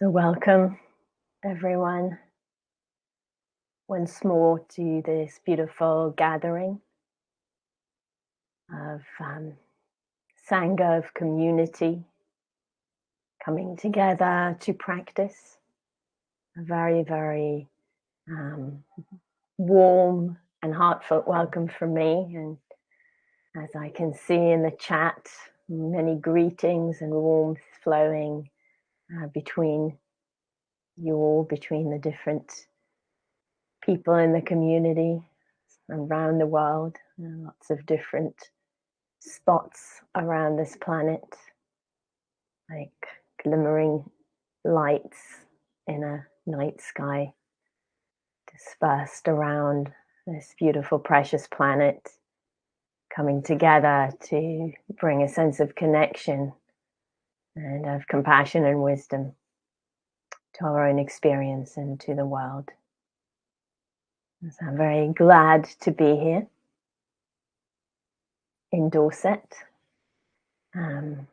So welcome everyone once more to this beautiful gathering of Sangha, of community, coming together to practice. A very, very warm and heartfelt welcome from me. And as I can see in the chat, many greetings and warmth flowing between you all, between the different people in the community around the world. Lots of different spots around this planet, like glimmering lights in a night sky dispersed around this beautiful, precious planet, coming together to bring a sense of connection and of compassion and wisdom to our own experience and to the world. So I'm very glad to be here in Dorset, at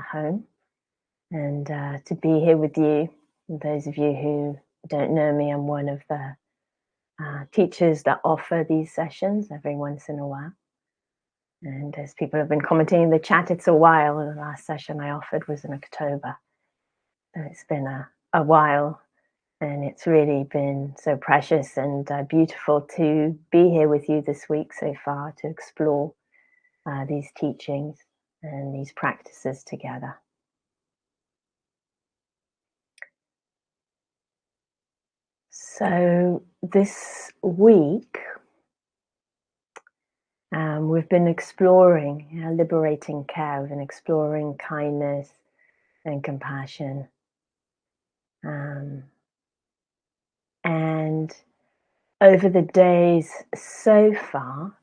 home, and to be here with you. Those of you who don't know me, I'm one of the teachers that offer these sessions every once in a while. And as people have been commenting in the chat, it's a while. The last session I offered was in October. So it's been a while, and it's really been so precious and beautiful to be here with you this week so far, to explore these teachings and these practices together. So this week, we've been exploring liberating care. We've been exploring kindness and compassion. And over the days so far,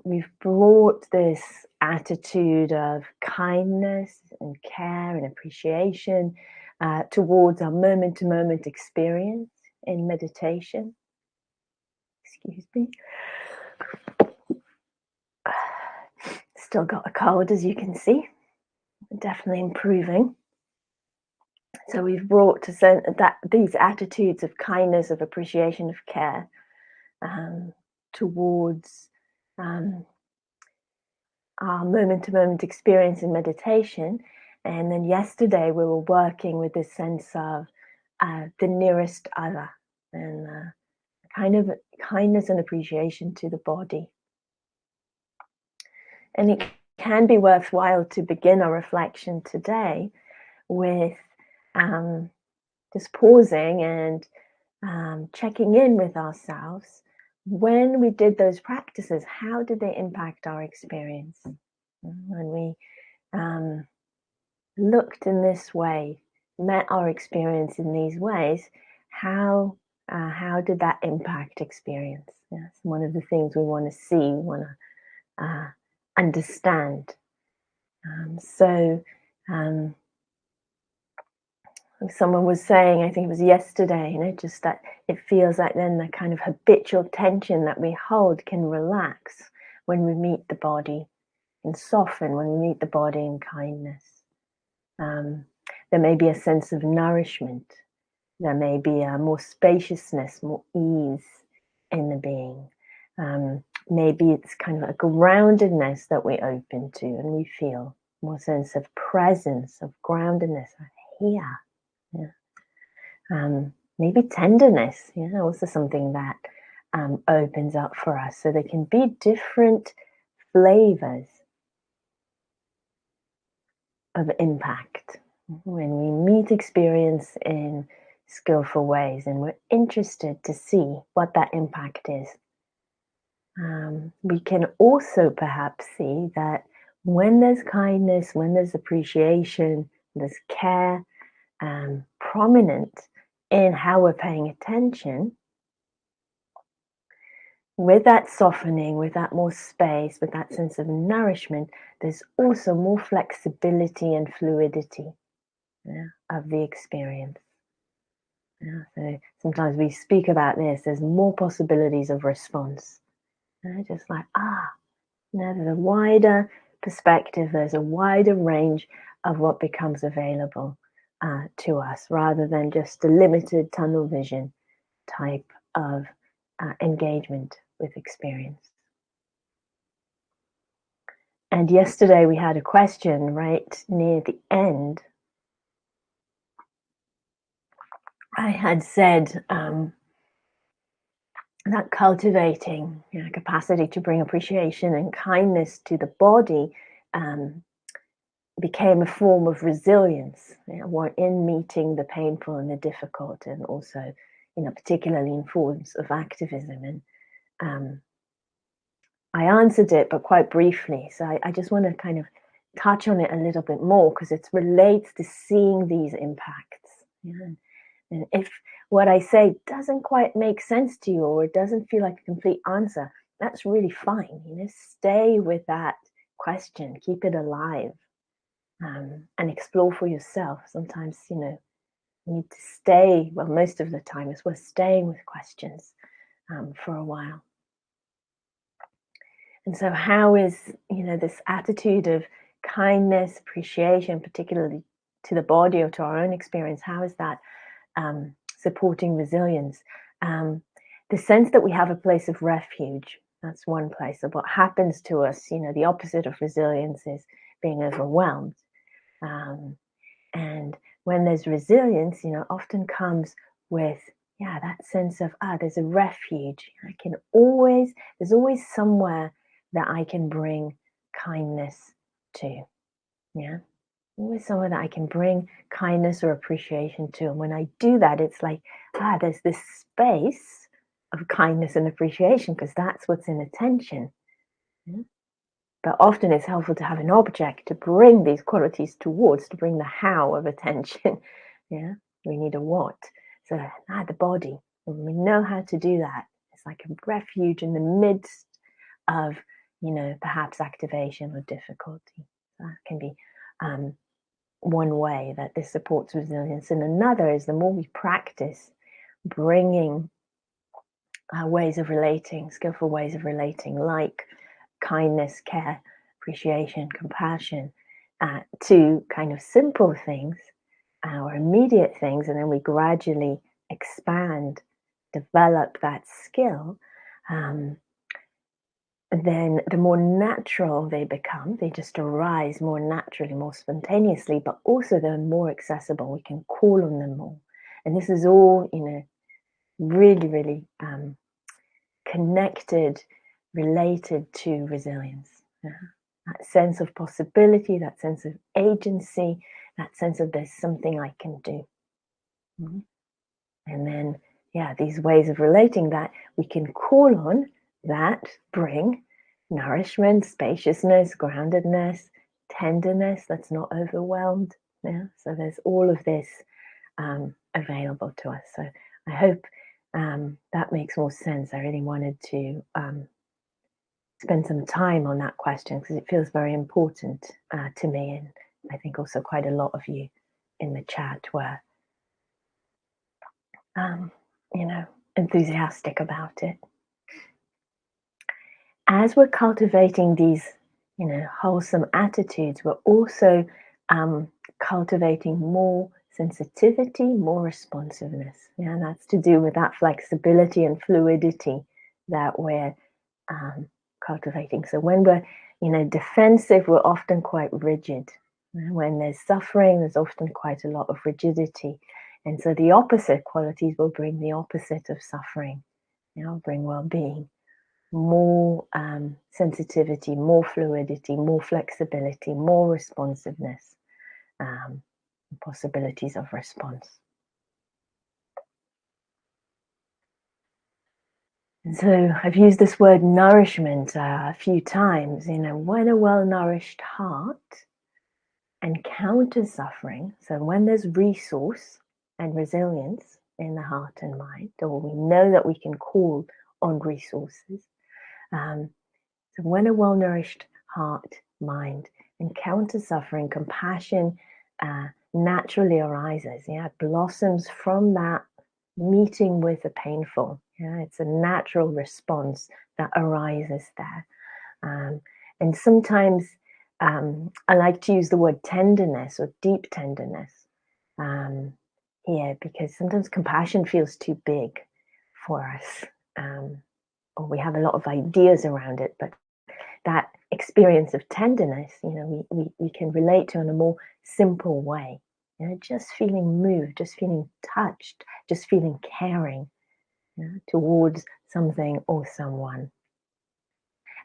we've brought this attitude of kindness and care and appreciation towards our moment-to-moment experience in meditation. Excuse me. Still got a cold, as you can see. Definitely improving. So we've brought to these attitudes of kindness, of appreciation, of care towards our moment-to-moment experience in meditation. And then yesterday we were working with this sense of the nearest other, and kind of kindness and appreciation to the body. And it can be worthwhile to begin our reflection today with just pausing and checking in with ourselves. When we did those practices, how did they impact our experience? When we looked in this way, met our experience in these ways, how did that impact experience? That's one of the things we want to see, we want to understand. Someone was saying, I think it was yesterday, just that it feels like then the kind of habitual tension that we hold can relax when we meet the body, and soften when we meet the body in kindness. There may be a sense of nourishment. There may be more spaciousness, more ease in the being. Maybe it's kind of a groundedness that we open to, and we feel more sense of presence, of groundedness here. Yeah. Maybe tenderness, also something that opens up for us. So there can be different flavors of impact when we meet experience in skillful ways, and we're interested to see what that impact is. We can also perhaps see that when there's kindness, when there's appreciation, there's care prominent in how we're paying attention, with that softening, with that more space, with that sense of nourishment, there's also more flexibility and fluidity of the experience. So sometimes we speak about this, there's more possibilities of response. Just like, there's a wider perspective, there's a wider range of what becomes available to us, rather than just a limited tunnel vision type of engagement with experience. And yesterday we had a question right near the end. I had said that cultivating capacity to bring appreciation and kindness to the body became a form of resilience, in meeting the painful and the difficult, and also, particularly in forms of activism. And I answered it, but quite briefly. So I just want to kind of touch on it a little bit more, because it relates to seeing these impacts. And if what I say doesn't quite make sense to you, or it doesn't feel like a complete answer, that's really fine. Stay with that question, keep it alive, and explore for yourself. Sometimes, you need to stay, well, most of the time it's worth staying with questions for a while. And so how is, this attitude of kindness, appreciation, particularly to the body or to our own experience, how is that supporting resilience? The sense that we have a place of refuge, that's one place. So what happens to us, the opposite of resilience is being overwhelmed. And when there's resilience, often comes with, that sense of, there's a refuge. There's always somewhere that I can bring kindness to. Always somewhere that I can bring kindness or appreciation to. And when I do that, it's like, there's this space of kindness and appreciation, because that's what's in attention. But often it's helpful to have an object to bring these qualities towards, to bring the how of attention. We need a what. So the body, when we know how to do that, it's like a refuge in the midst of, perhaps activation or difficulty. That can be one way that this supports resilience. And another is, the more we practice bringing ways of relating, skillful ways of relating, like kindness, care, appreciation, compassion, to kind of simple things or immediate things, and then we gradually expand, develop that skill, then the more natural they become. They just arise more naturally, more spontaneously, but also they're more accessible. We can call on them more. And this is all, really, really connected, related to resilience. That sense of possibility, that sense of agency, that sense of there's something I can do. And then, these ways of relating that we can call on, that bring nourishment, spaciousness, groundedness, tenderness that's not overwhelmed. So there's all of this available to us. So I hope that makes more sense. I really wanted to spend some time on that question, because it feels very important to me, and I think also quite a lot of you in the chat were enthusiastic about it. As we're cultivating these, wholesome attitudes, we're also cultivating more sensitivity, more responsiveness. And that's to do with that flexibility and fluidity that we're cultivating. So when we're, defensive, we're often quite rigid. When there's suffering, there's often quite a lot of rigidity. And so the opposite qualities will bring the opposite of suffering, bring well-being, more sensitivity, more fluidity, more flexibility, more responsiveness, possibilities of response. And so I've used this word nourishment a few times. When a well-nourished heart encounters suffering, so when there's resource and resilience in the heart and mind, or we know that we can call on resources, so when a well-nourished heart, mind encounters suffering, compassion naturally arises. It blossoms from that meeting with the painful. It's a natural response that arises there. And sometimes I like to use the word tenderness or deep tenderness. um, here, because sometimes compassion feels too big for us, or we have a lot of ideas around it, but that experience of tenderness, we can relate to in a more simple way. Just feeling moved, just feeling touched, just feeling caring, towards something or someone.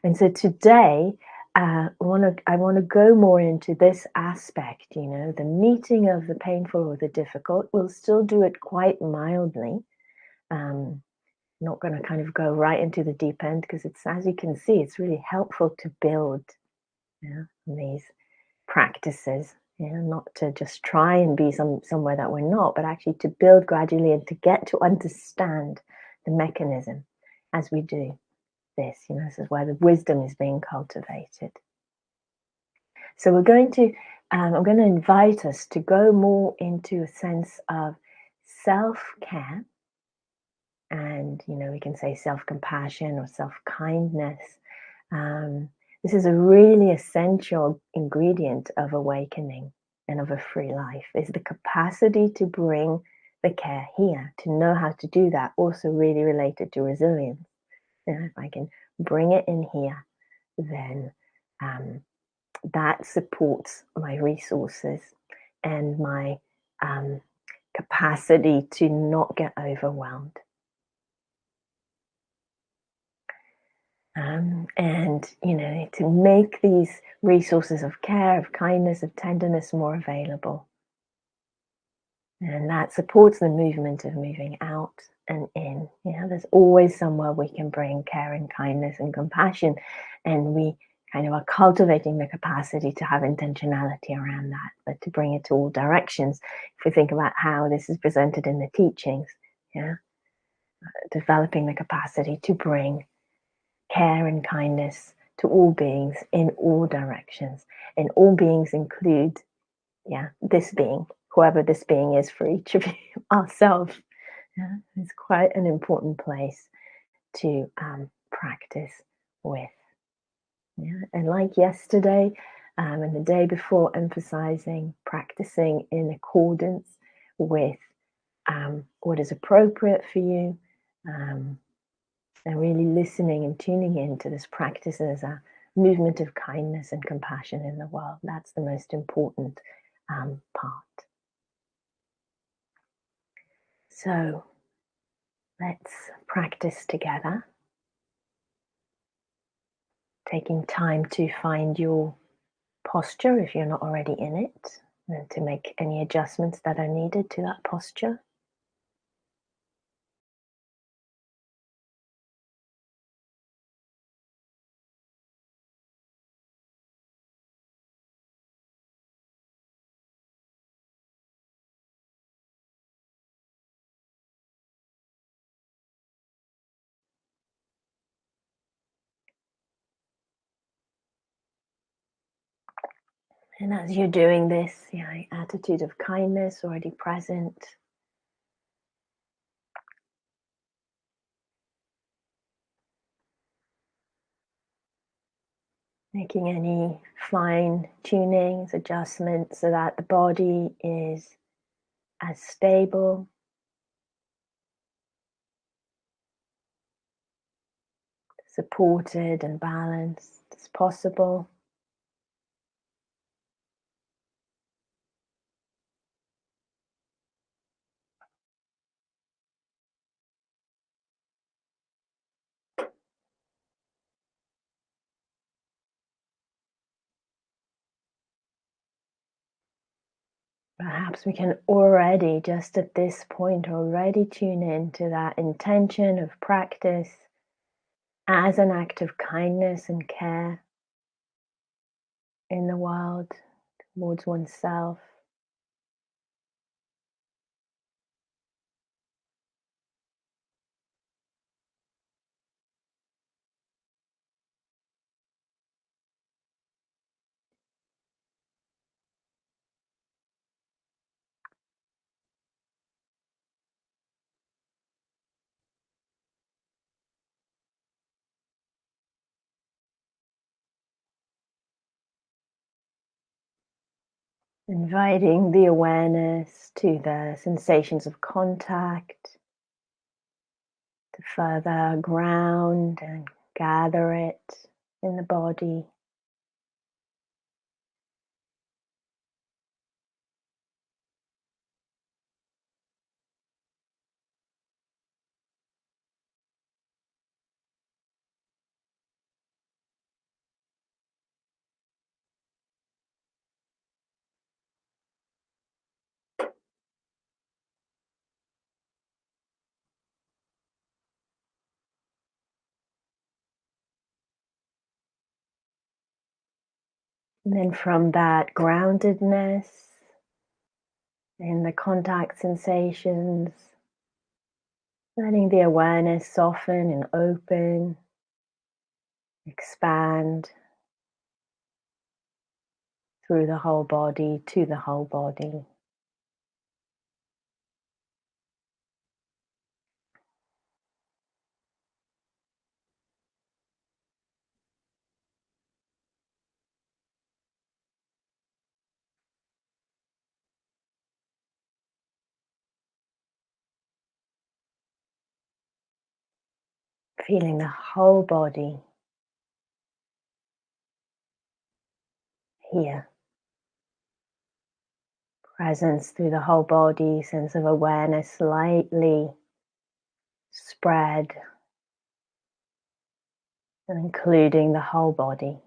And so today, I want to go more into this aspect. The meeting of the painful or the difficult. We'll still do it quite mildly. Um, Not going to kind of go right into the deep end, because it's, as you can see, it's really helpful to build, these practices. Not to just try and be somewhere that we're not, but actually to build gradually and to get to understand the mechanism as we do this. This is where the wisdom is being cultivated. So I'm going to invite us to go more into a sense of self-care, and we can say self-compassion or self-kindness. This is a really essential ingredient of awakening and of a free life, is the capacity to bring the care here, to know how to do that. Also really related to resilience. If I can bring it in here, then that supports my resources and my capacity to not get overwhelmed. And to make these resources of care, of kindness, of tenderness more available. And that supports the movement of moving out and in. There's always somewhere we can bring care and kindness and compassion, and we kind of are cultivating the capacity to have intentionality around that, but to bring it to all directions. If we think about how this is presented in the teachings, developing the capacity to bring care and kindness to all beings in all directions. And all beings include, this being, whoever this being is for each of you, ourselves. It's quite an important place to practice with. And like yesterday and the day before, emphasizing practicing in accordance with what is appropriate for you, and really listening and tuning into this practice as a movement of kindness and compassion in the world. That's the most important part. So let's practice together, taking time to find your posture if you're not already in it, and to make any adjustments that are needed to that posture. And as you're doing this, attitude of kindness already present. Making any fine tunings, adjustments, so that the body is as stable, supported and balanced as possible. Perhaps we can already, just at this point, already tune into that intention of practice as an act of kindness and care in the world, towards oneself. Inviting the awareness to the sensations of contact, to further ground and gather it in the body. And then from that groundedness in the contact sensations, letting the awareness soften and open, expand through the whole body to the whole body. Feeling the whole body here. Presence through the whole body, sense of awareness slightly spread and including the whole body.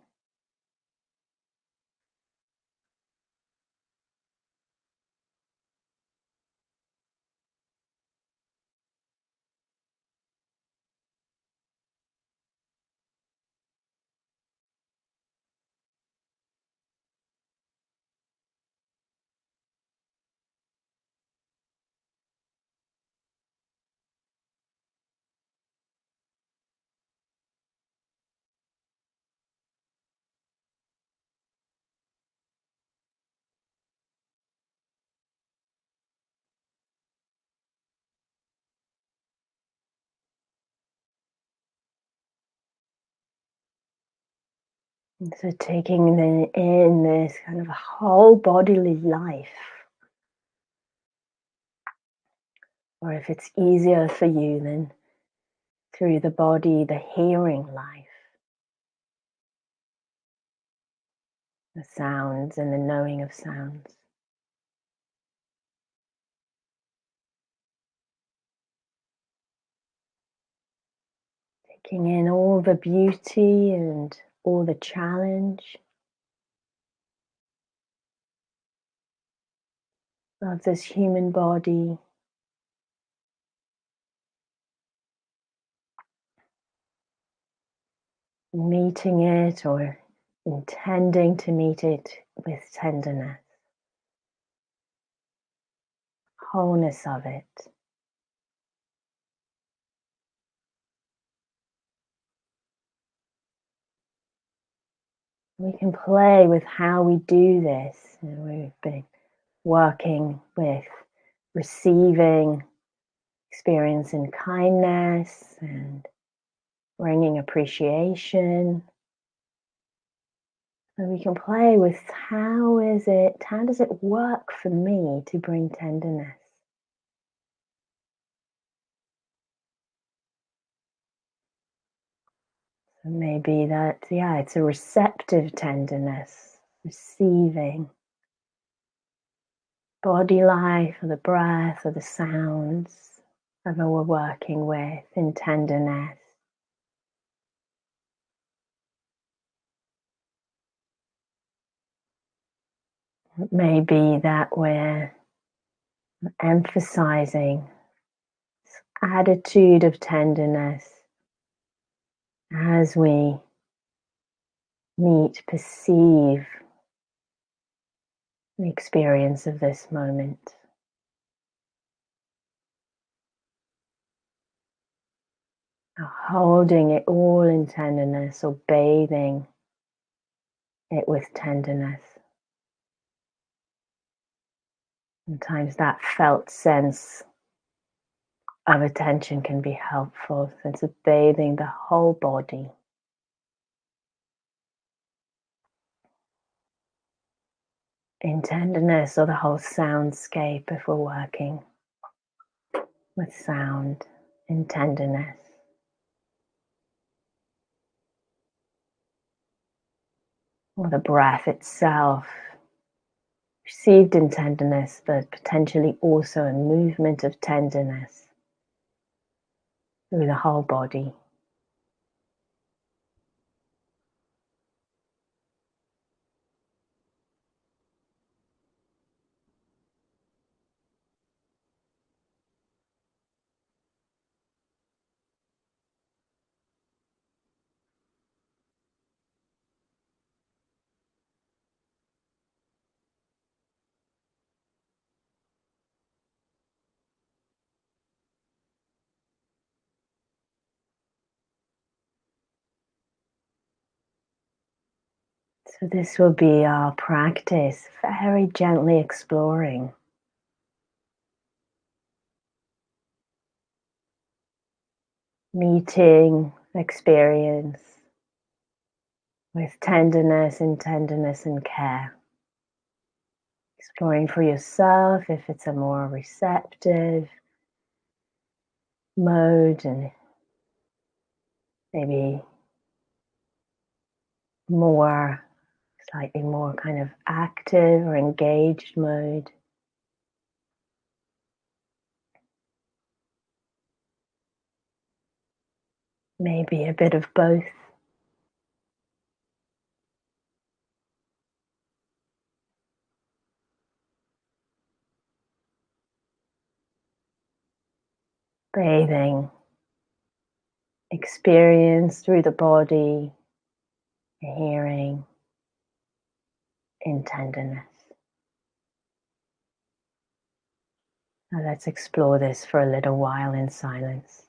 And so taking in this kind of whole bodily life, or if it's easier for you, then through the body, the hearing life, the sounds and the knowing of sounds. Taking in all the beauty and all the challenge of this human body, meeting it or intending to meet it with tenderness, wholeness of it. We can play with how we do this. We've been working with receiving experience in kindness and bringing appreciation. And we can play with how does it work for me to bring tenderness? So maybe that, it's a receptive tenderness, receiving body life or the breath or the sounds, whatever we're working with in tenderness. It may be that we're emphasizing this attitude of tenderness as we perceive the experience of this moment. Now holding it all in tenderness or bathing it with tenderness. Sometimes that felt sense of attention can be helpful, sense of bathing the whole body. in tenderness, or the whole soundscape if we're working with sound in tenderness. Or the breath itself, received in tenderness, but potentially also a movement of tenderness through the whole body. So this will be our practice, very gently exploring. Meeting experience with tenderness and care. Exploring for yourself if it's a more receptive mode, and maybe more, slightly more kind of active or engaged mode. Maybe a bit of both. Bathing experience through the body, hearing in tenderness. Now let's explore this for a little while in silence.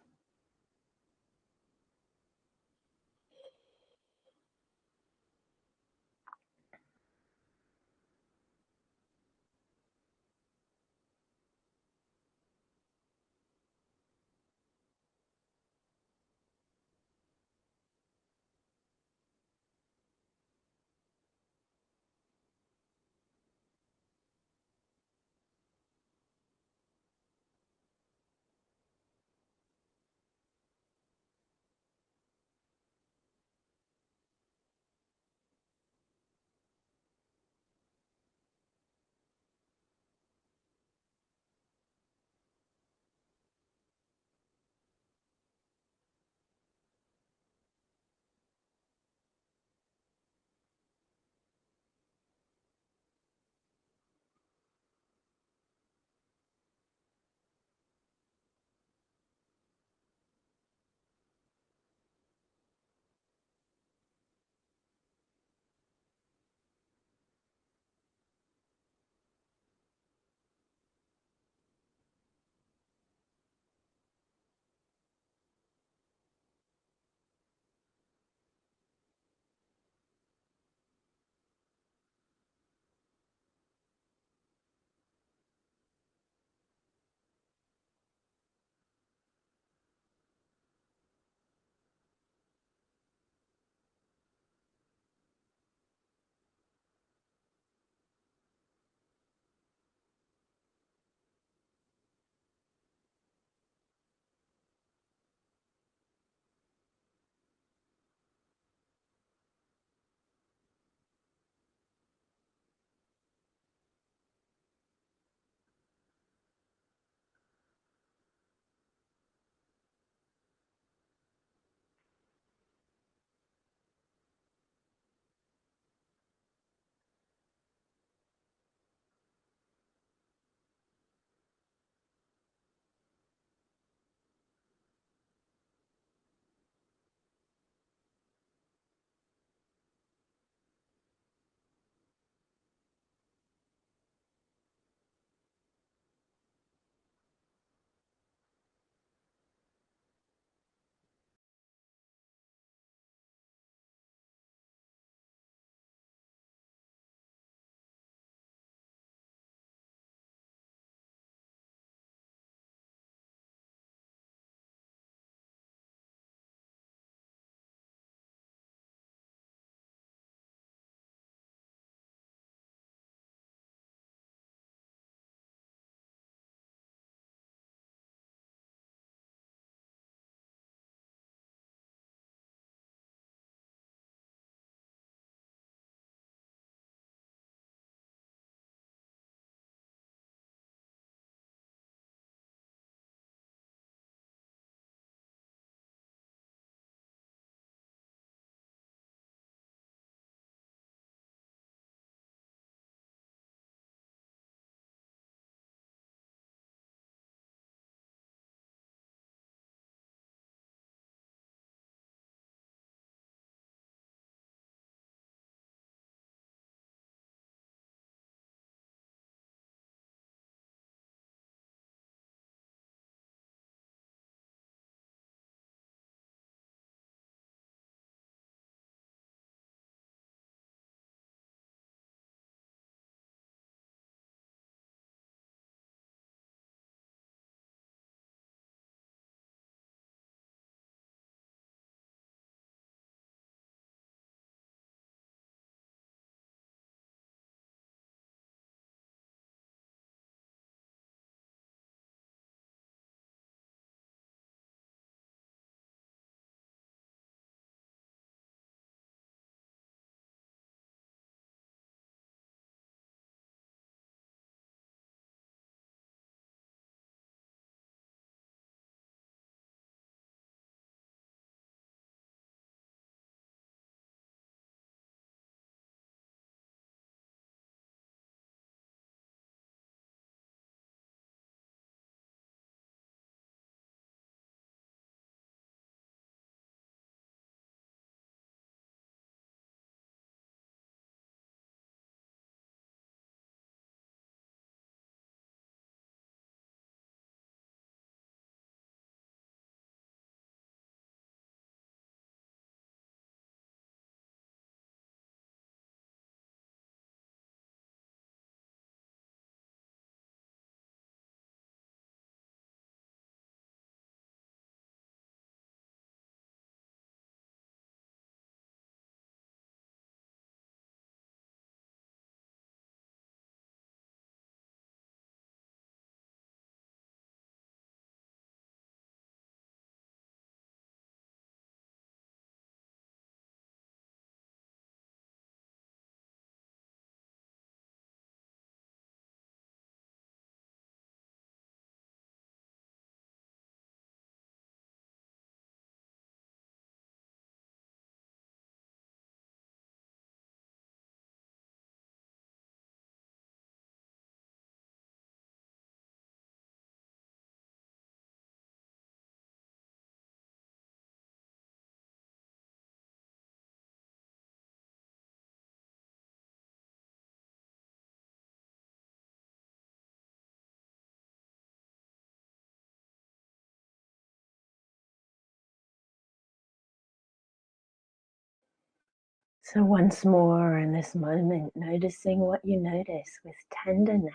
So once more in this moment, noticing what you notice with tenderness,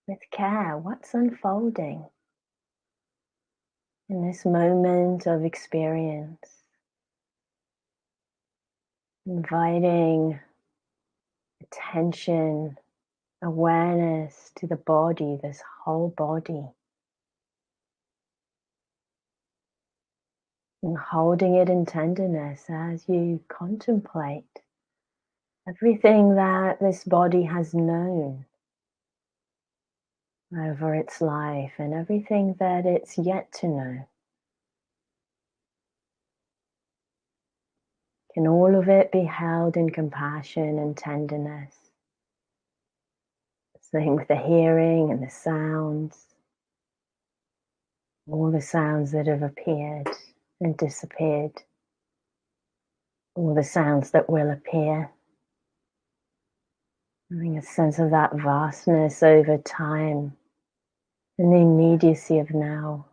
with care, what's unfolding in this moment of experience. Inviting attention, awareness to the body, this whole body. And holding it in tenderness as you contemplate everything that this body has known over its life and everything that it's yet to know. Can all of it be held in compassion and tenderness? Same with the hearing and the sounds, all the sounds that have appeared and disappeared, all the sounds that will appear. Having a sense of that vastness over time and the immediacy of now.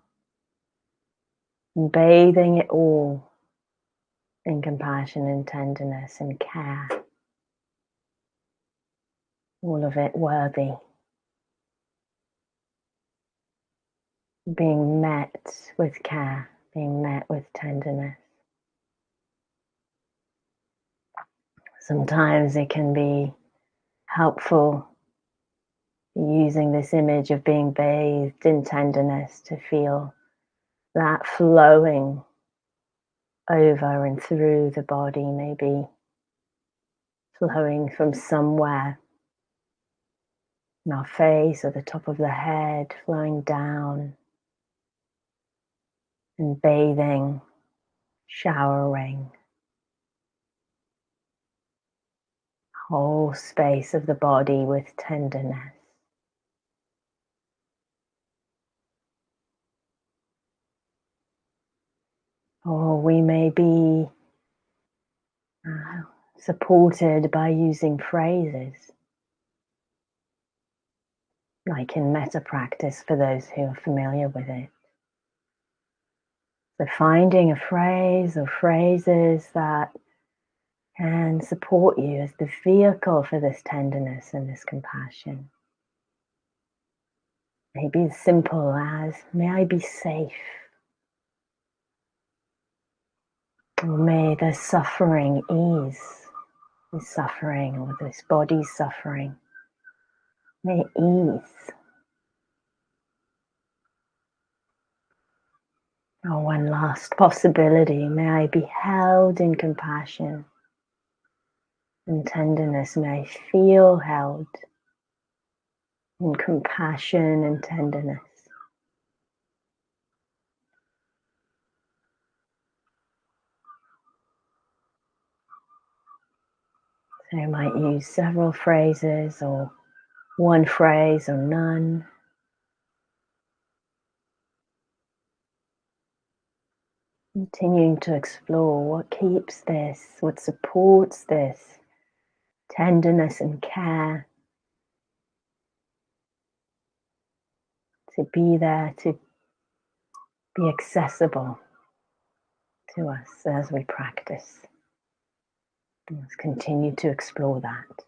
And bathing it all in compassion and tenderness and care. All of it worthy. Being met with care, being met with tenderness. Sometimes it can be helpful using this image of being bathed in tenderness to feel that flowing over and through the body, maybe flowing from somewhere in our face or the top of the head, flowing down and bathing, showering whole space of the body with tenderness. Or we may be supported by using phrases, like in metta practice for those who are familiar with it. So finding a phrase or phrases that can support you as the vehicle for this tenderness and this compassion. Maybe as simple as, may I be safe. Or may the suffering ease, this suffering or this body's suffering. May it ease. Or one last possibility, may I be held in compassion and tenderness. May I feel held in compassion and tenderness. So you might use several phrases or one phrase or none. Continuing to explore what keeps this, what supports this tenderness and care to be there, to be accessible to us as we practice. Let's continue to explore that.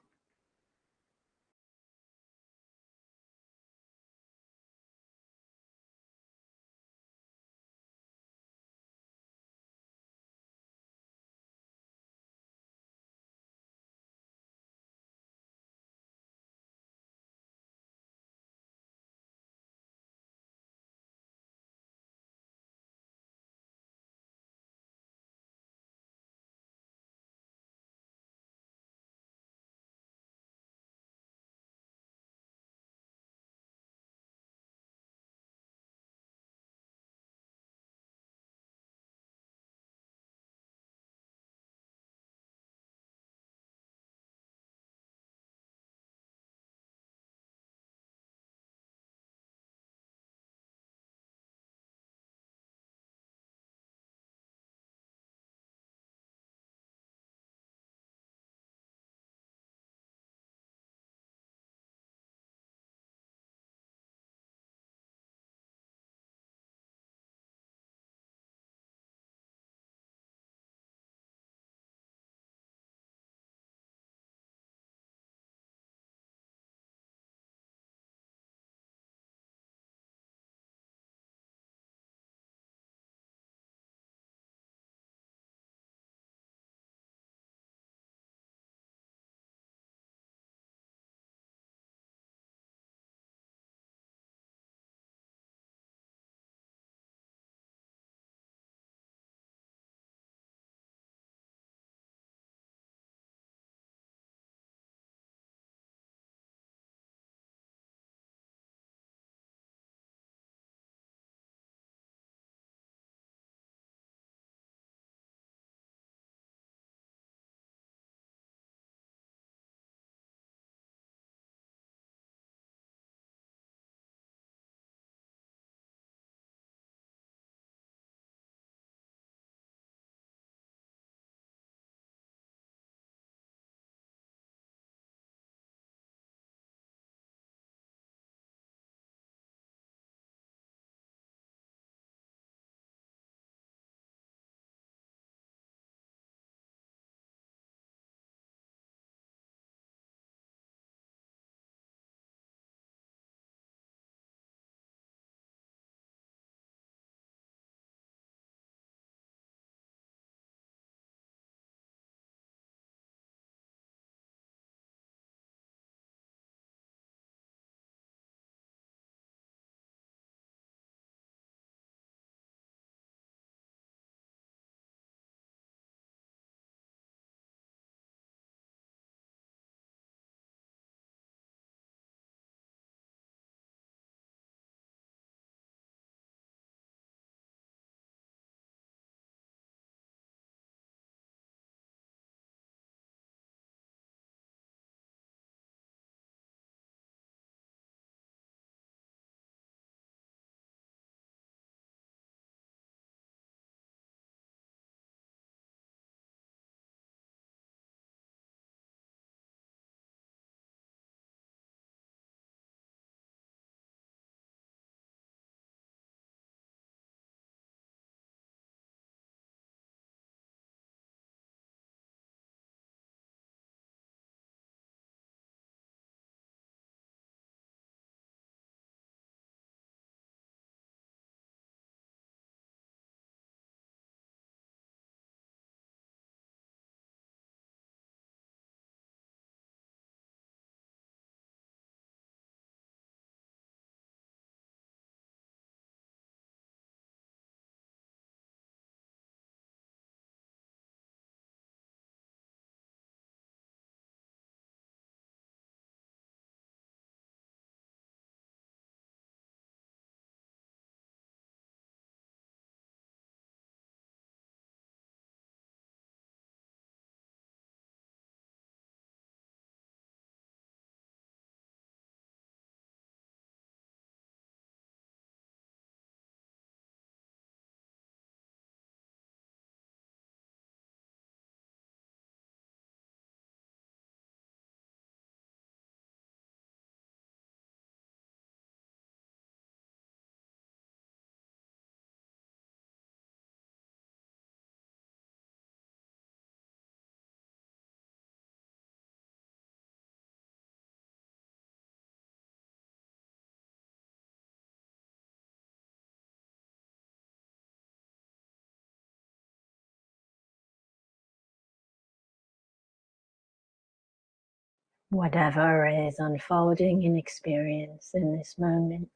whatever is unfolding in experience in this moment,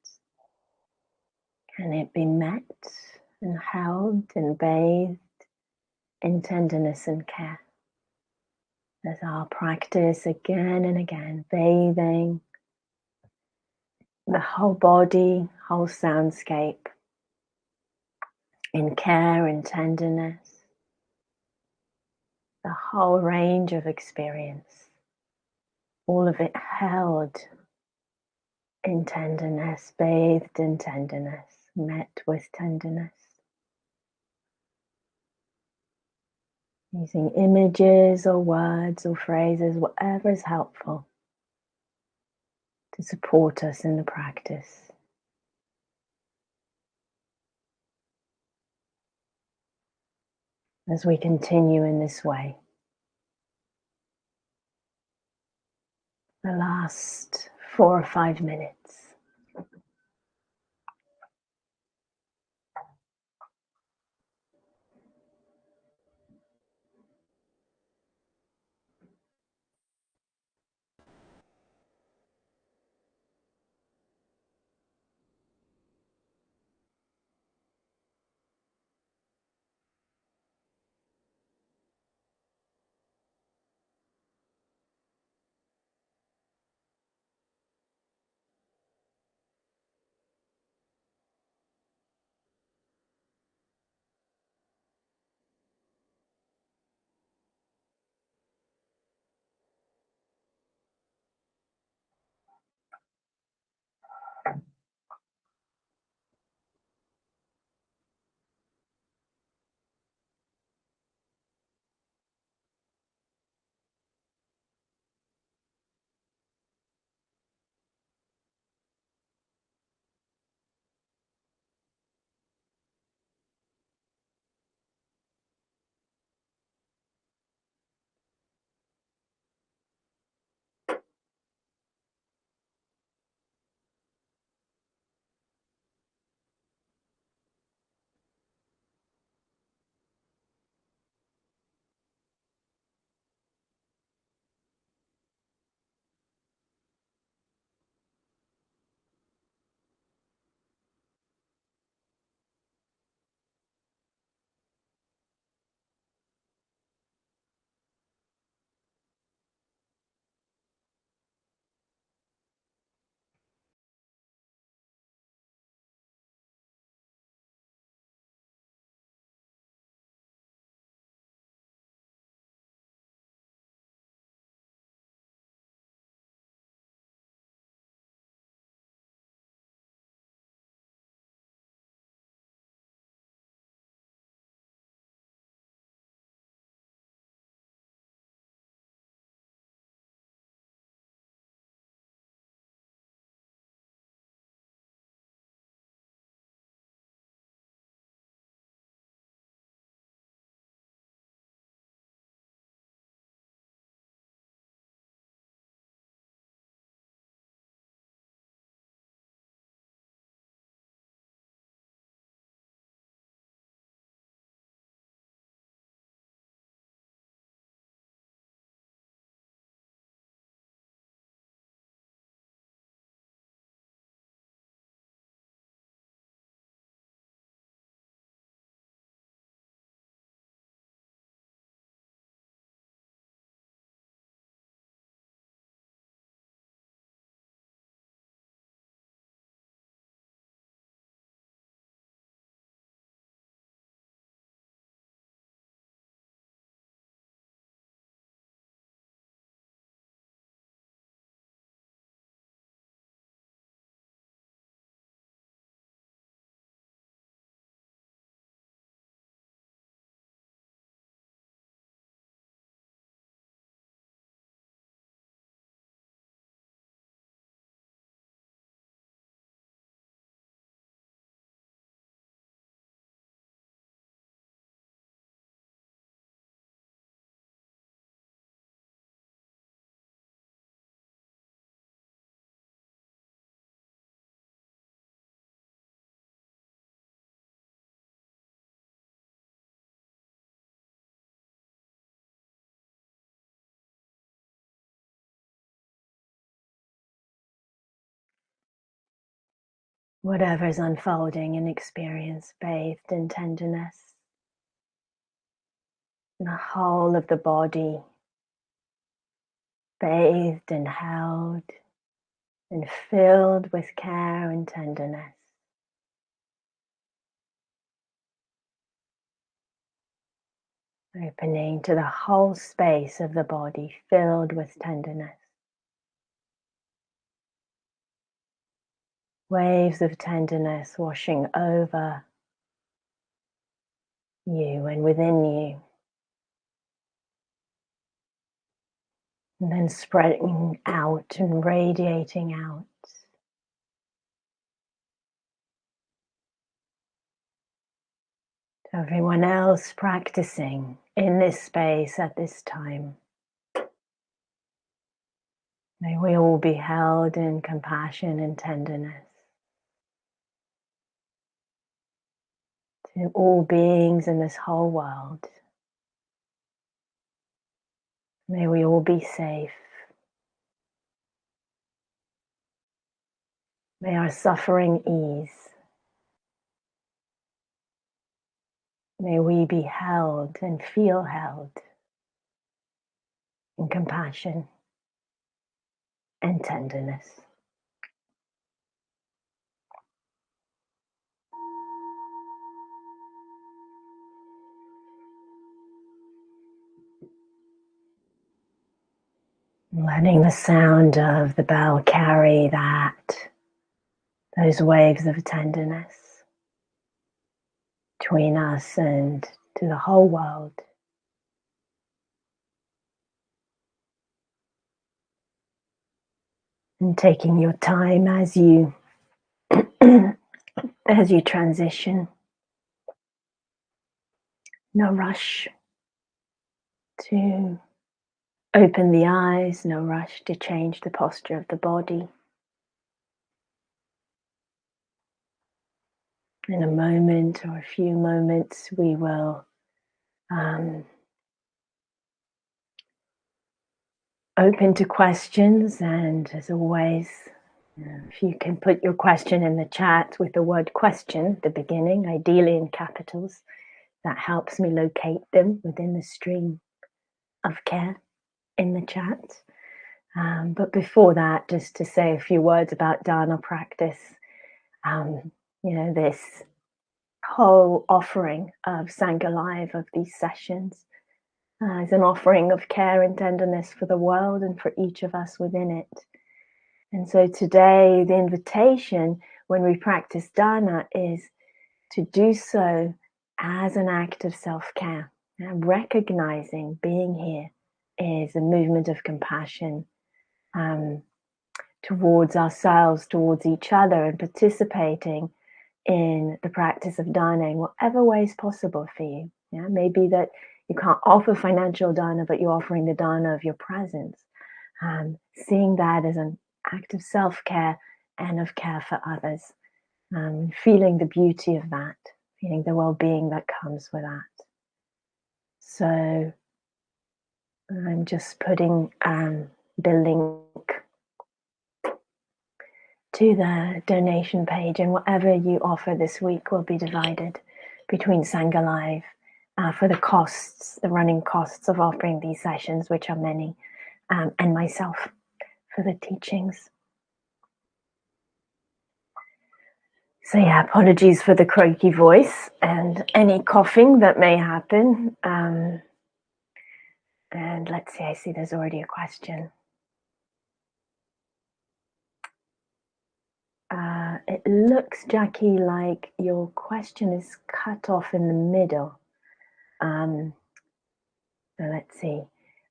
can it be met and held and bathed in tenderness and care? As our practice again and again, bathing the whole body, whole soundscape in care and tenderness, the whole range of experience, all of it held in tenderness, bathed in tenderness, met with tenderness. Using images or words or phrases, whatever is helpful to support us in the practice. As we continue in this way, the last 4 or 5 minutes. whatever's unfolding in experience, bathed in tenderness. The whole of the body bathed and held and filled with care and tenderness. Opening to the whole space of the body filled with tenderness. Waves of tenderness washing over you and within you. And then spreading out and radiating out. To everyone else practicing in this space at this time. May we all be held in compassion and tenderness. To all beings in this whole world. May we all be safe. May our suffering ease. May we be held and feel held in compassion and tenderness. Letting the sound of the bell carry those waves of tenderness between us and to the whole world. And taking your time as you transition. No rush to open the eyes, no rush to change the posture of the body. In a moment or a few moments, we will open to questions, and as always, if you can put your question in the chat with the word question at the beginning, ideally in capitals, that helps me locate them within the stream of care in the chat. But before that, just to say a few words about dana practice. This whole offering of Sangha Live, of these sessions, is an offering of care and tenderness for the world and for each of us within it. And so today, the invitation when we practice dana is to do so as an act of self-care. And recognizing being here is a movement of compassion towards ourselves, towards each other, and participating in the practice of dana in whatever way is possible for you. Yeah, maybe that you can't offer financial dana, but you're offering the dana of your presence. Seeing that as an act of self-care and of care for others. Feeling the beauty of that, feeling the well-being that comes with that. So I'm just putting the link to the donation page, and whatever you offer this week will be divided between Sangha Live for the costs, the running costs of offering these sessions, which are many, and myself for the teachings. So yeah, apologies for the croaky voice and any coughing that may happen. And let's see, I see there's already a question. It looks, Jackie, like your question is cut off in the middle. So let's see.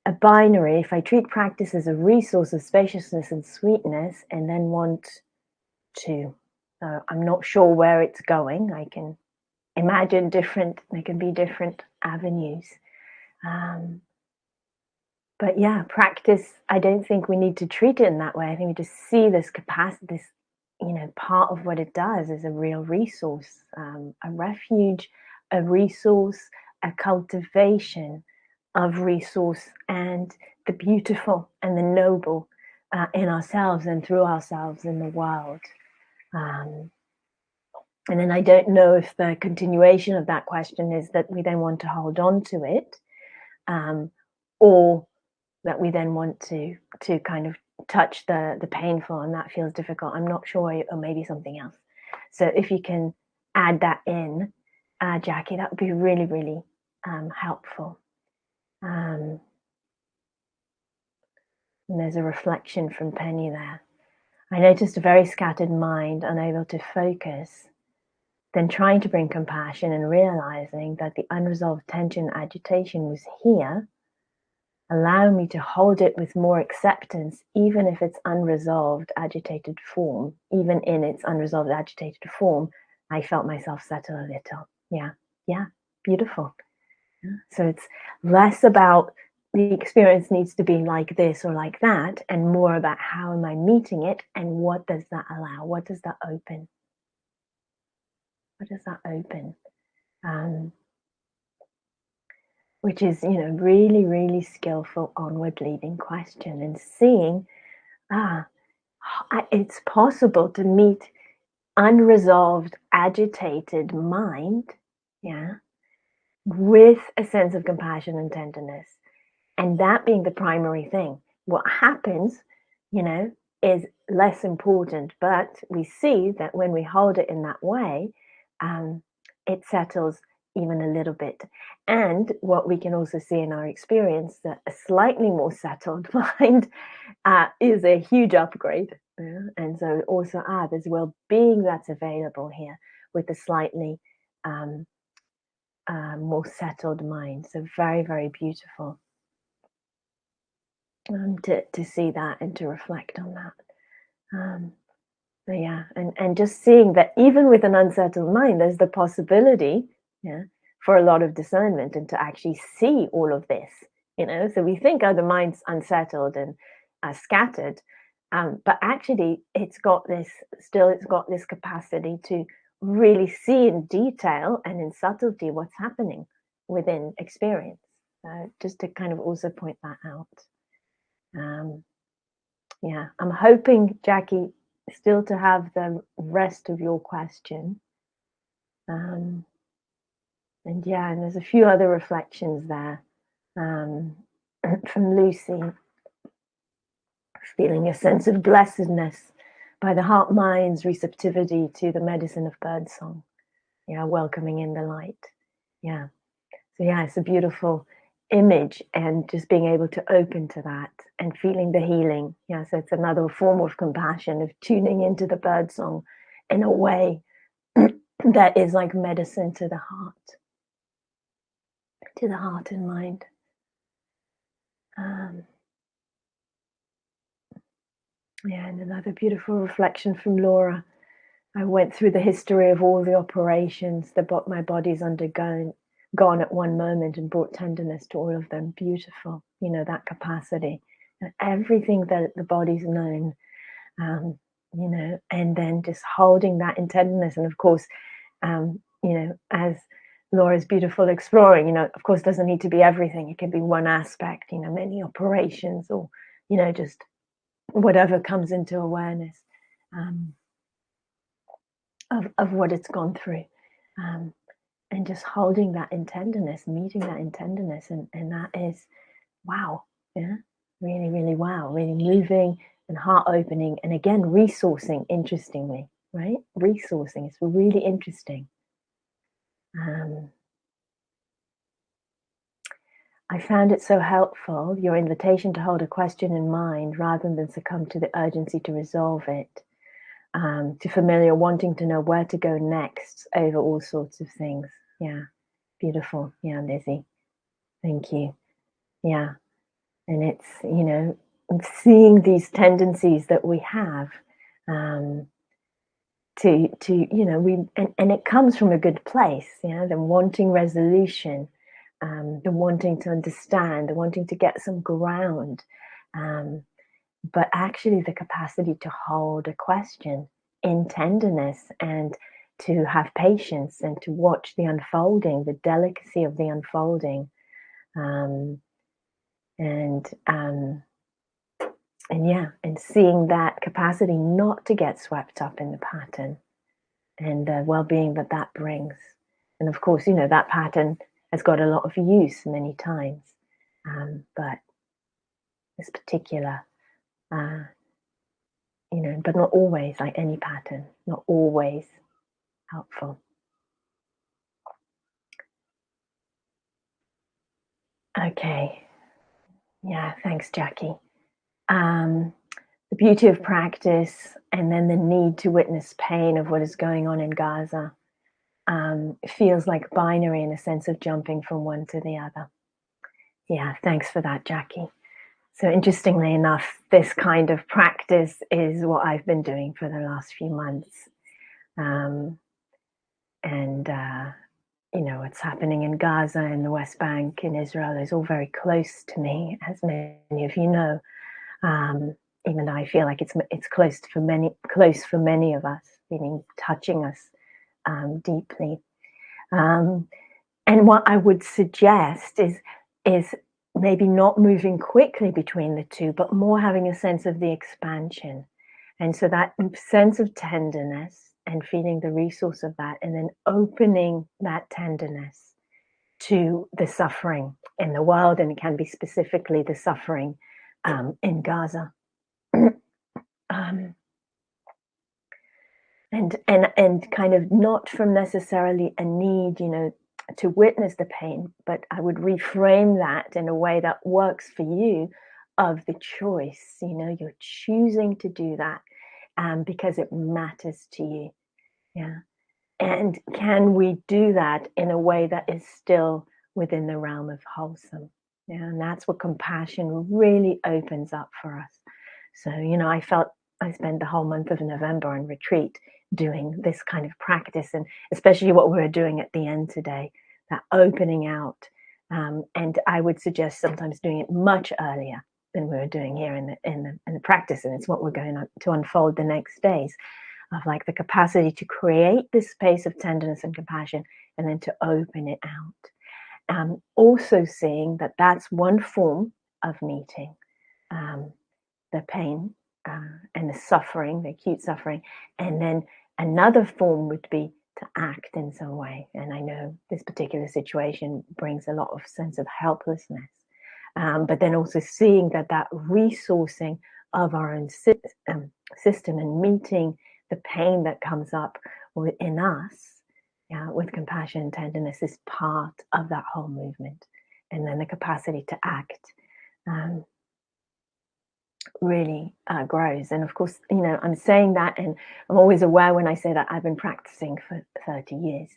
A binary, if I treat practice as a resource of spaciousness and sweetness and then want to, I'm not sure where it's going. I can imagine there can be different avenues. But yeah, practice, I don't think we need to treat it in that way. I think we just see this capacity, this, part of what it does is a real resource, a refuge, a resource, a cultivation of resource and the beautiful and the noble in ourselves and through ourselves in the world. And then I don't know if the continuation of that question is that we then want to hold on to it, or that we then want to kind of touch the painful, and that feels difficult. I'm not sure, or maybe something else. So if you can add that in, Jackie, that would be really, really helpful. And there's a reflection from Penny there. I noticed a very scattered mind, unable to focus, then trying to bring compassion and realizing that the unresolved tension and agitation was here, allow me to hold it with more acceptance, even if it's unresolved, agitated form. Even in its unresolved, agitated form, I felt myself settle a little. Yeah, beautiful. So it's less about the experience needs to be like this or like that, and more about how am I meeting it, and what does that allow? What does that open? What does that open? Which is, really, really skillful onward leading question, and seeing, it's possible to meet unresolved, agitated mind, with a sense of compassion and tenderness, and that being the primary thing. What happens, is less important, but we see that when we hold it in that way, it settles even a little bit. And what we can also see in our experience, that a slightly more settled mind is a huge upgrade. And so also there's well-being that's available here with a slightly more settled mind. So very, very beautiful to see that and to reflect on that. So yeah, and just seeing that even with an unsettled mind, there's the possibility, for a lot of discernment and to actually see all of this, So we think, the mind's unsettled and scattered, but actually it's got this capacity to really see in detail and in subtlety what's happening within experience. Just to kind of also point that out. I'm hoping, Jackie, still to have the rest of your question. And there's a few other reflections there from Lucy. Feeling a sense of blessedness by the heart mind's receptivity to the medicine of birdsong. Welcoming in the light. So it's a beautiful image, and just being able to open to that and feeling the healing. So it's another form of compassion, of tuning into the birdsong in a way that is like medicine to the heart and mind. And another beautiful reflection from Laura. I went through the history of all the operations that my body's undergone at one moment, and brought tenderness to all of them. Beautiful, that capacity, and everything that the body's known, and then just holding that in tenderness. And of course, as Laura's beautiful exploring, of course, doesn't need to be everything. It can be one aspect, many operations, or, just whatever comes into awareness of what it's gone through. And just holding that in tenderness, meeting that in tenderness, and that is, wow, really, really wow, really moving and heart opening, and again, resourcing, interestingly, right? Resourcing, it's really interesting. I found it so helpful, your invitation to hold a question in mind rather than succumb to the urgency to resolve it, to familiar wanting to know where to go next over all sorts of things. Beautiful. Lizzie, thank you. And it's, seeing these tendencies that we have, to and it comes from a good place, the wanting resolution, the wanting to understand, the wanting to get some ground, but actually the capacity to hold a question in tenderness, and to have patience, and to watch the unfolding, the delicacy of the unfolding, and seeing that capacity not to get swept up in the pattern, and the well-being that that brings. And of course, you know, that pattern has got a lot of use many times, but this particular, you know, but not always, like any pattern, not always helpful. Okay. Yeah, thanks, Jackie. The beauty of practice and then the need to witness pain of what is going on in Gaza feels like binary in a sense of jumping from one to the other. Yeah, thanks for that, Jackie. So interestingly enough, this kind of practice is what I've been doing for the last few months. And you know, what's happening in Gaza, in the West Bank, in Israel is all very close to me, as many of you know. Even though I feel like it's close for many of us, meaning touching us deeply. And what I would suggest is maybe not moving quickly between the two, but more having a sense of the expansion. And so that sense of tenderness and feeling the resource of that, and then opening that tenderness to the suffering in the world, and it can be specifically the suffering in Gaza. And kind of not from necessarily a need, you know, to witness the pain, but I would reframe that in a way that works for you, of the choice. You know, you're choosing to do that because it matters to you. Yeah. And can we do that in a way that is still within the realm of wholesome? Yeah, and that's what compassion really opens up for us. So, you know, I spent the whole month of November on retreat doing this kind of practice, and especially what we're doing at the end today, that opening out. And I would suggest sometimes doing it much earlier than we were doing here in the practice, and it's what we're going to unfold the next days, of like the capacity to create this space of tenderness and compassion, and then to open it out. Also seeing that that's one form of meeting the pain and the suffering, the acute suffering, and then another form would be to act in some way. And I know this particular situation brings a lot of sense of helplessness, but then also seeing that resourcing of our own system and meeting the pain that comes up within us, with compassion and tenderness, is part of that whole movement. And then the capacity to act really grows. And of course, you know, I'm saying that, and I'm always aware when I say that I've been practicing for 30 years.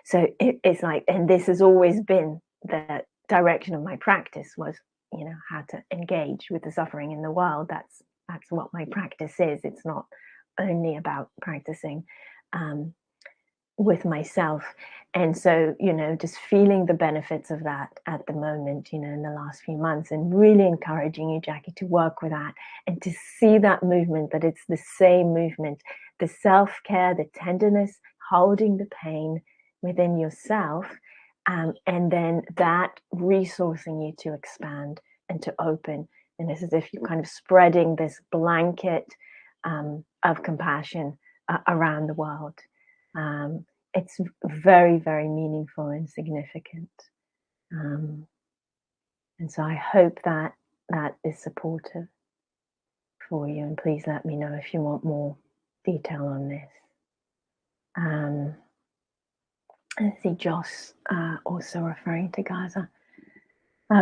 So it's like, and this has always been the direction of my practice, was, you know, how to engage with the suffering in the world. That's what my practice is. It's not only about practicing with myself. And so, you know, just feeling the benefits of that at the moment, you know, in the last few months, and really encouraging you, Jackie, to work with that and to see that movement, that it's the same movement, the self-care, the tenderness, holding the pain within yourself, and then that resourcing you to expand and to open. And it's as if you're kind of spreading this blanket of compassion around the world. It's very, very meaningful and significant. And so I hope that that is supportive for you. And please let me know if you want more detail on this. I see Joss also referring to Gaza.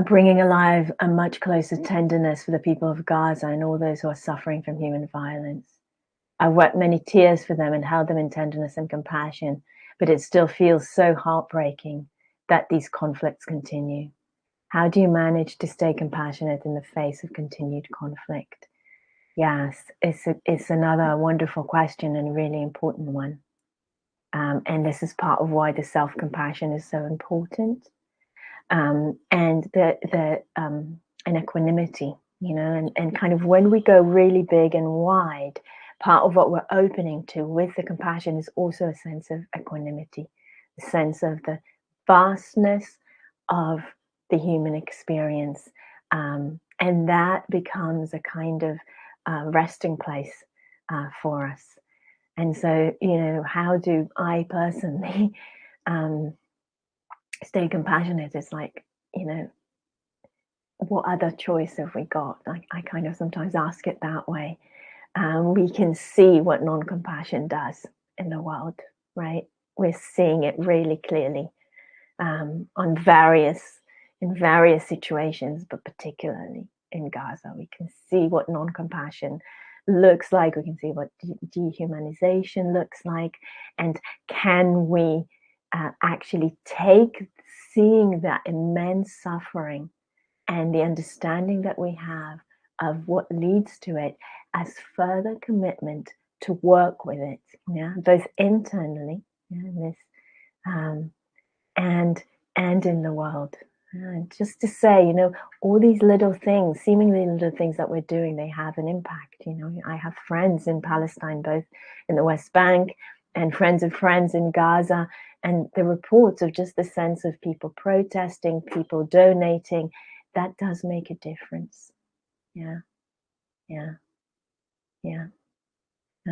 Bringing alive a much closer tenderness for the people of Gaza and all those who are suffering from human violence. I wept many tears for them and held them in tenderness and compassion, but it still feels so heartbreaking that these conflicts continue. How do you manage to stay compassionate in the face of continued conflict? Yes, it's another wonderful question and a really important one. And this is part of why the self-compassion is so important. And the and equanimity, you know, and kind of when we go really big and wide, part of what we're opening to with the compassion is also a sense of equanimity, a sense of the vastness of the human experience. And that becomes a kind of resting place for us. And so, how do I personally stay compassionate? It's like, what other choice have we got? I kind of sometimes ask it that way. We can see what non-compassion does in the world, right? We're seeing it really clearly in various situations, but particularly in Gaza. We can see what non-compassion looks like. We can see what dehumanization looks like. And can we actually take seeing that immense suffering and the understanding that we have of what leads to it as further commitment to work with it, both internally, this, and in the world. Just to say, all these little things, seemingly little things that we're doing, they have an impact. I have friends in Palestine, both in the West Bank and friends of friends in Gaza, and the reports of just the sense of people protesting, people donating, that does make a difference. Yeah.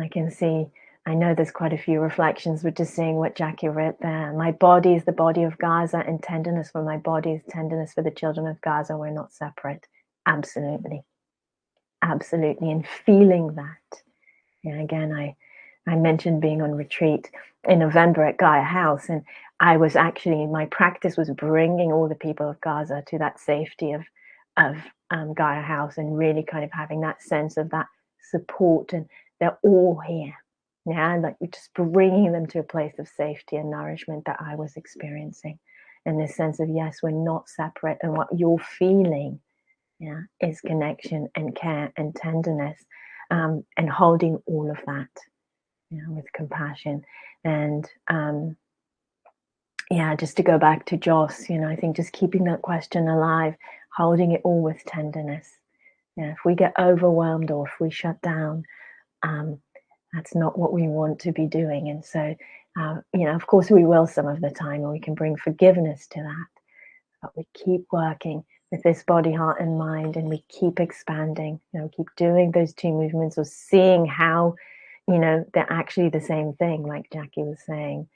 I can see, I know there's quite a few reflections, but just seeing what Jackie wrote there. My body is the body of Gaza, and tenderness for my body is tenderness for the children of Gaza. We're not separate. Absolutely. And feeling that. Again, I mentioned being on retreat in November at Gaia House, and I was actually, my practice was bringing all the people of Gaza to that safety of Gaia House, and really kind of having that sense of that support, and they're all here. Like just bringing them to a place of safety and nourishment that I was experiencing, and this sense of, yes, we're not separate, and what you're feeling is connection and care and tenderness, and holding all of that with compassion. And just to go back to Joss, I think just keeping that question alive, holding it all with tenderness. If we get overwhelmed or if we shut down, that's not what we want to be doing. And so, of course we will some of the time, and we can bring forgiveness to that, but we keep working with this body, heart, and mind, and we keep expanding, keep doing those two movements, or seeing how, they're actually the same thing, like Jackie was saying.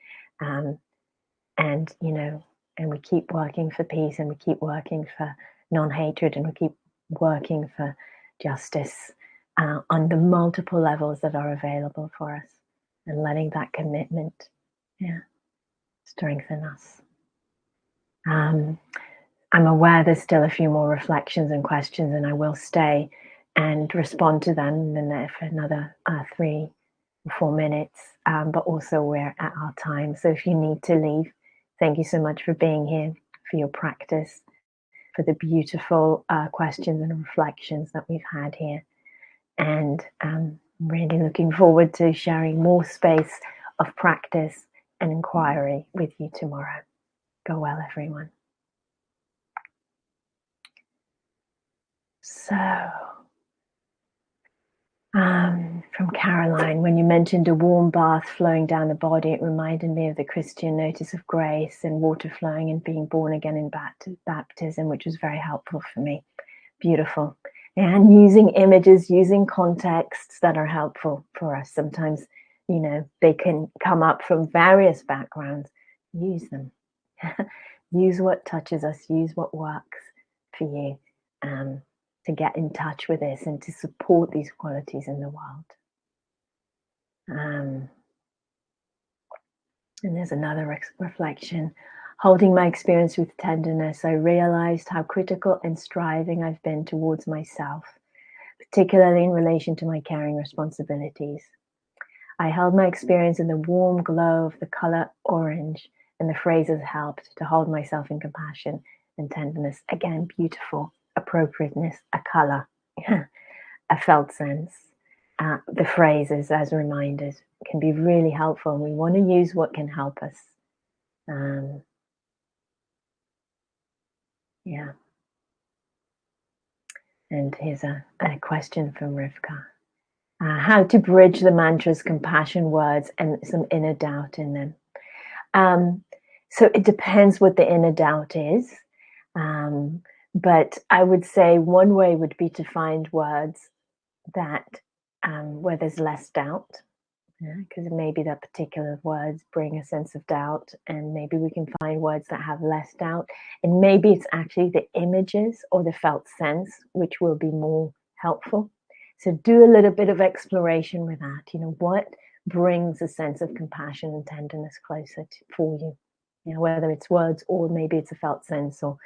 And we keep working for peace, and we keep working for non-hatred, and we keep working for justice on the multiple levels that are available for us, and letting that commitment strengthen us. I'm aware there's still a few more reflections and questions, and I will stay and respond to them for another 3 or 4 minutes, but also we're at our time. So if you need to leave, thank you so much for being here, for your practice, for the beautiful questions and reflections that we've had here. And I'm really looking forward to sharing more space of practice and inquiry with you tomorrow. Go well, everyone. So, from Caroline, when you mentioned a warm bath flowing down the body, it reminded me of the Christian notice of grace and water flowing and being born again in baptism, which was very helpful for me. Beautiful. And using images, using contexts that are helpful for us. Sometimes, they can come up from various backgrounds. Use them. Use what touches us. Use what works for you. To get in touch with this and to support these qualities in the world. And there's another reflection. Holding my experience with tenderness, I realized how critical and striving I've been towards myself, particularly in relation to my caring responsibilities. I held my experience in the warm glow of the color orange, and the phrases helped to hold myself in compassion and tenderness. Again, beautiful. Appropriateness, a color, a felt sense. The phrases as reminders can be really helpful. We want to use what can help us. And here's a question from Rivka. How to bridge the mantras, compassion words, and some inner doubt in them. So it depends what the inner doubt is. But I would say one way would be to find words that where there's less doubt, Because maybe that particular words bring a sense of doubt, and maybe we can find words that have less doubt, and maybe it's actually the images or the felt sense which will be more helpful. So do a little bit of exploration with that. What brings a sense of compassion and tenderness closer for you? Whether it's words or maybe it's a felt sense or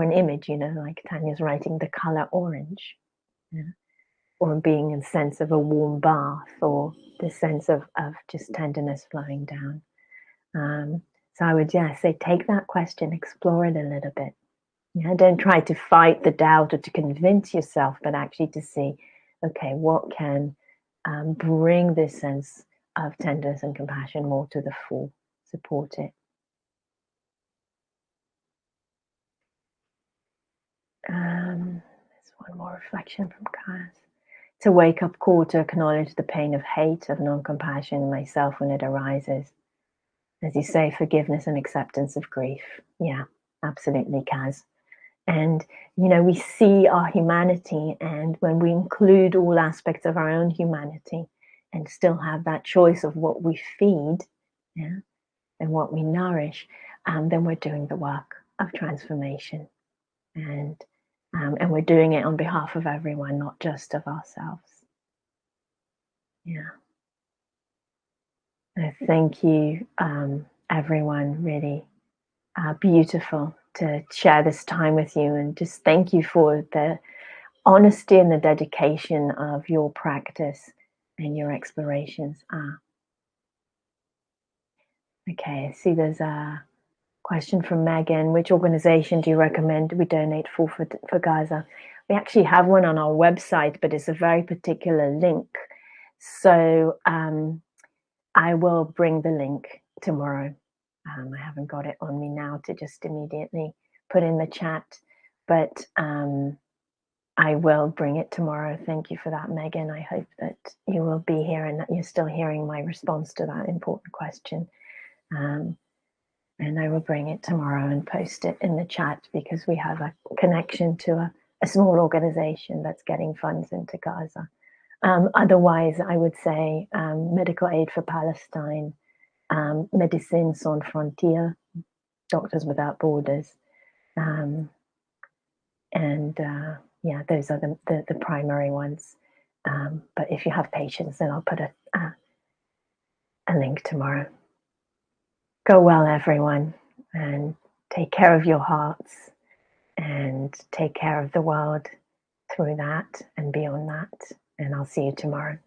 an image. Like Tanya's writing the color orange. Yeah. Or being a sense of a warm bath, or the sense of just tenderness flowing down. So I would say take that question, explore it a little bit. Don't try to fight the doubt or to convince yourself, but actually to see, okay, what can bring this sense of tenderness and compassion more to the fore, support it. There's one more reflection from Kaz. It's a wake-up call to acknowledge the pain of hate, of non-compassion in myself when it arises. As you say, forgiveness and acceptance of grief. Yeah, absolutely, Kaz. And, we see our humanity, and when we include all aspects of our own humanity and still have that choice of what we feed, yeah, and what we nourish, then we're doing the work of transformation. And we're doing it on behalf of everyone, not just of ourselves. Yeah. Thank you, everyone. Really beautiful to share this time with you, and just thank you for the honesty and the dedication of your practice and your explorations. Okay, I see there's a question from Megan. Which organization do you recommend we donate for Gaza? We actually have one on our website, but it's a very particular link. So I will bring the link tomorrow. I haven't got it on me now to just immediately put in the chat, but I will bring it tomorrow. Thank you for that, Megan. I hope that you will be here and that you're still hearing my response to that important question. And I will bring it tomorrow and post it in the chat, because we have a connection to a small organization that's getting funds into Gaza. Otherwise, I would say Medical Aid for Palestine, Médecins Sans Frontières, Doctors Without Borders, and those are the primary ones. But if you have patience, then I'll put a link tomorrow. Go well, everyone, and take care of your hearts, and take care of the world through that and beyond that. And I'll see you tomorrow.